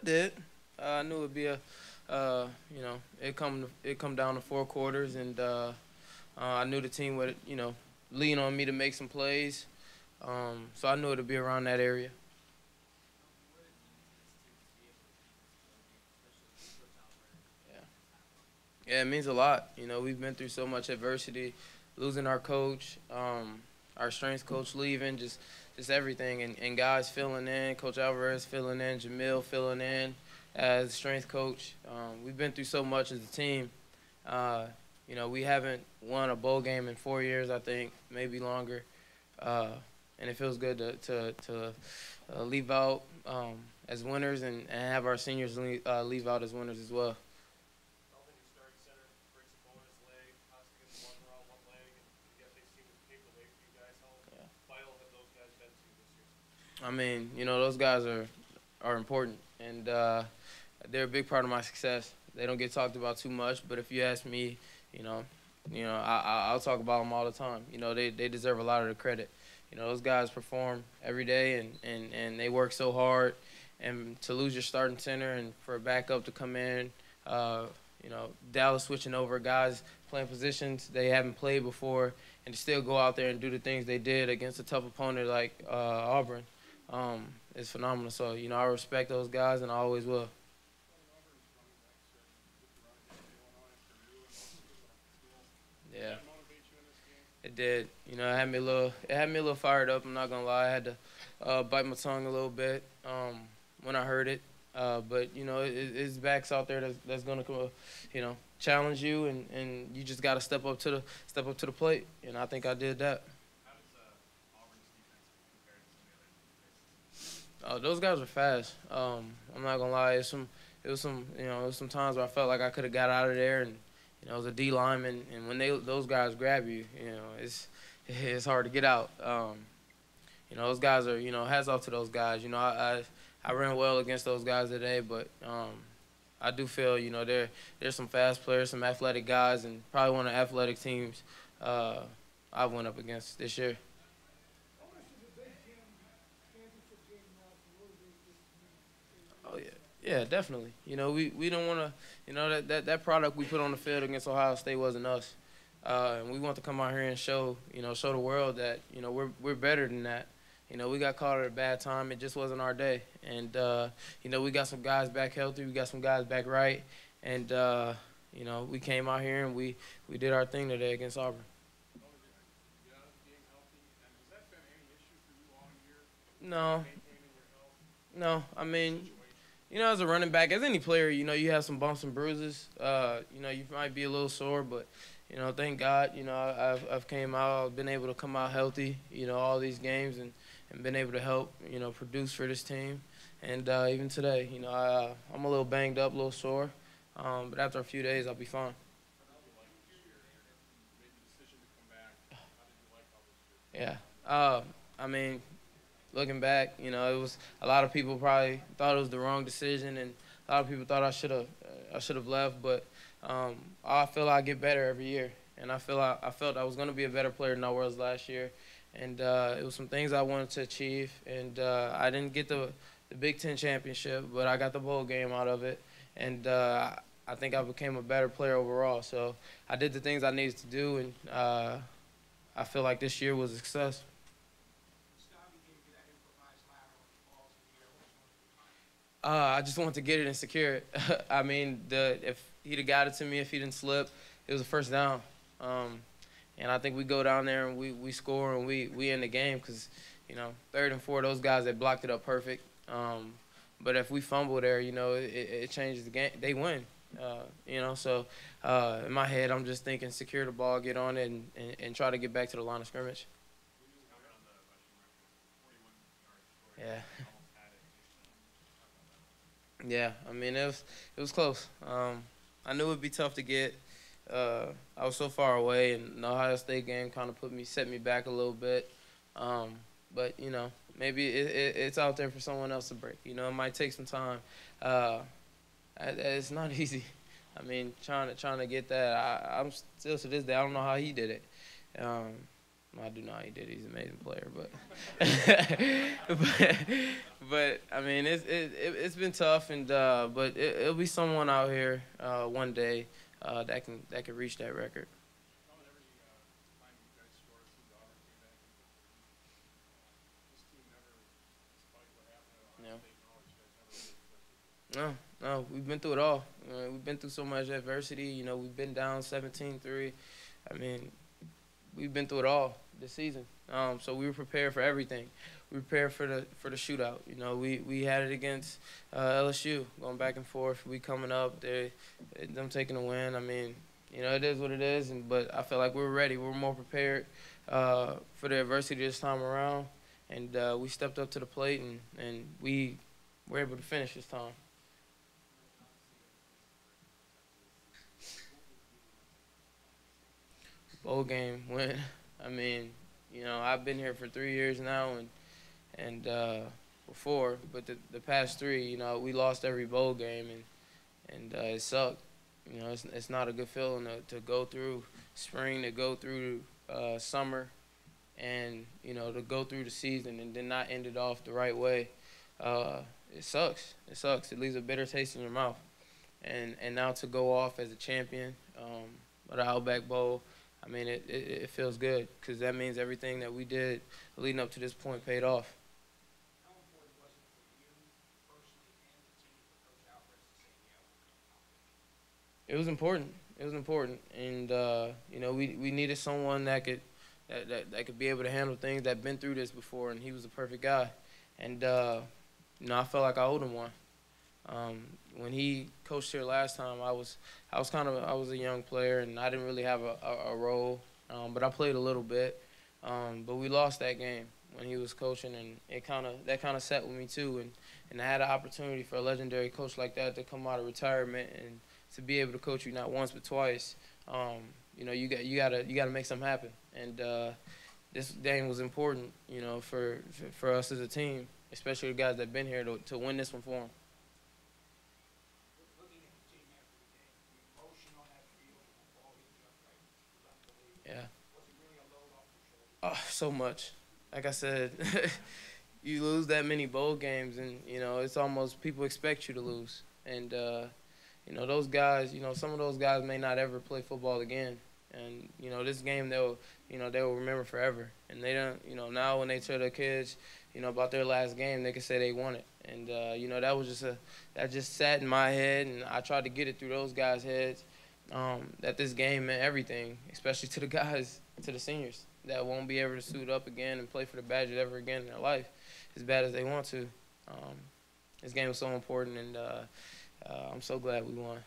I did. I knew it'd be it come down to 4 quarters, and I knew the team would, lean on me to make some plays. So I knew it'd be around that area. Yeah. Yeah, it means a lot. We've been through so much adversity, losing our coach, our strength coach leaving, just everything, and guys filling in, Coach Alvarez filling in, Jamil filling in as strength coach. We've been through so much as a team. Uh, we haven't won a bowl game in 4 years, I think, maybe longer, uh, and it feels good to leave out as winners and have our seniors leave out as winners as well. Melvin, you start center, breaks a bone in his leg, possibly gets one raw, one leg, and you guys they seem to pave the way for you guys. How Yeah. vital have those guys been to you this year? I mean, those guys are important, and they're a big part of my success. They don't get talked about too much, but if you ask me, you know, I'll talk about them all the time. They deserve a lot of the credit. Those guys perform every day, and they work so hard. And to lose your starting center and for a backup to come in, Dallas switching over guys playing positions they haven't played before, and to still go out there and do the things they did against a tough opponent like Auburn, is phenomenal. So I respect those guys, and I always will. Yeah. It did. It had me a little fired up. I'm not gonna lie. I had to bite my tongue a little bit when I heard it. But it's backs out there that's gonna challenge you, and you just gotta step up to the plate. And I think I did that. How does Auburn's defense compare to some of the other teams you face? Those guys are fast. I'm not gonna lie. It was some times where I felt like I could have got out of there, and it was a D lineman, and when those guys grab you, it's hard to get out. Those guys are, hats off to those guys. I ran well against those guys today, but I do feel, there's some fast players, some athletic guys, and probably one of the athletic teams I went up against this year. Oh yeah, yeah, definitely. We don't want to, that product we put on the field against Ohio State wasn't us, and we want to come out here and show the world that we're better than that. We got caught at a bad time. It just wasn't our day, and we got some guys back healthy. We got some guys back right, and we came out here and we did our thing today against Auburn. Melvin, did you get out of the game healthy? And has that been any issue for you all year, No, maintaining your health no. I mean, situation? as a running back, as any player, you have some bumps and bruises. You might be a little sore, but thank God, I've came out, I've been able to come out healthy, all these games, and been able to help, produce for this team. And even today, I'm a little banged up, a little sore, but after a few days, I'll be fine. How did you like this year? You made the decision to come back. How did you like how this year? Yeah. I mean, looking back, it was a lot of people probably thought it was the wrong decision, and a lot of people thought I should have left. But I feel I get better every year, and I felt I was going to be a better player than I was last year, and it was some things I wanted to achieve, and I didn't get the Big Ten championship, but I got the bowl game out of it, and I think I became a better player overall. So I did the things I needed to do, and I feel like this year was a success. I just wanted to get it and secure it. I mean, if he'd have got it to me, if he didn't slip, it was a first down. And I think we go down there and we score and we end the game because, third and four, those guys, they blocked it up perfect. But if we fumble there, it changes the game. They win. So in my head, I'm just thinking secure the ball, get on it, and try to get back to the line of scrimmage. Comment on the rushing record, 41 yards short. Yeah. Almost had it. Talk about that. Yeah, I mean it was close. I knew it'd be tough to get. I was so far away, and the Ohio State game kind of set me back a little bit. But maybe it's out there for someone else to break. It might take some time. It's not easy. I mean, trying to get that. I'm still to this day. I don't know how he did it. No, I do not. He did. He's an amazing player, but but I mean, it's been tough, and but it'll be someone out here one day that can reach that record. Colin, every time you guys score through the Auburn game, that this team never, despite what happened at Ohio Yeah. State and all, you guys never really accepted. No, no, we've been through it all. We've been through so much adversity. You know, we've been down 17-3. I mean, we've been through it all this season. So we were prepared for everything. We were prepared for the shootout. You know, we had it against LSU, going back and forth. We coming up, them taking a win. I mean, you know, it is what it is. But I feel like we were ready. We were more prepared for the adversity this time around, and we stepped up to the plate, and we were able to finish this time. Bowl game win. I mean, you know, I've been here for 3 years now, and before, but the past three, you know, we lost every bowl game, and it sucked. You know, it's not a good feeling to go through spring, to go through summer, and you know, to go through the season and then not end it off the right way. It sucks. It sucks. It leaves a bitter taste in your mouth. And now to go off as a champion of the Outback Bowl, I mean, it feels good because that means everything that we did leading up to this point paid off. How important was it for you personally and the team for Coach Alvarez to say, yeah, we'll come? It was important. It was important, and you know, we needed someone that could be able to handle things, that been through this before, and he was the perfect guy. And you know, I felt like I owed him one. When he coached here last time, I was a young player, and I didn't really have a role, but I played a little bit. But we lost that game when he was coaching, and that kind of set with me too. And I had an opportunity for a legendary coach like that to come out of retirement and to be able to coach you not once but twice. You know, you gotta make something happen. And this game was important, you know, for us as a team, especially the guys that've been here to win this one for them. Looking at the team after the game, the emotion on that field when the ball hit the upright was unbelievable. Yeah. Was it really a load off your shoulders? Oh, so much. Like I said, you lose that many bowl games, and you know it's almost people expect you to lose. And you know those guys, you know some of those guys may not ever play football again. And you know this game they'll remember forever. And they don't, you know, now when they tell their kids, you know, about their last game, they can say they won it. And you know that just sat in my head, and I tried to get it through those guys' heads. That this game meant everything, especially to the guys, to the seniors that won't be able to suit up again and play for the Badgers ever again in their life, as bad as they want to. This game was so important, and I'm so glad we won.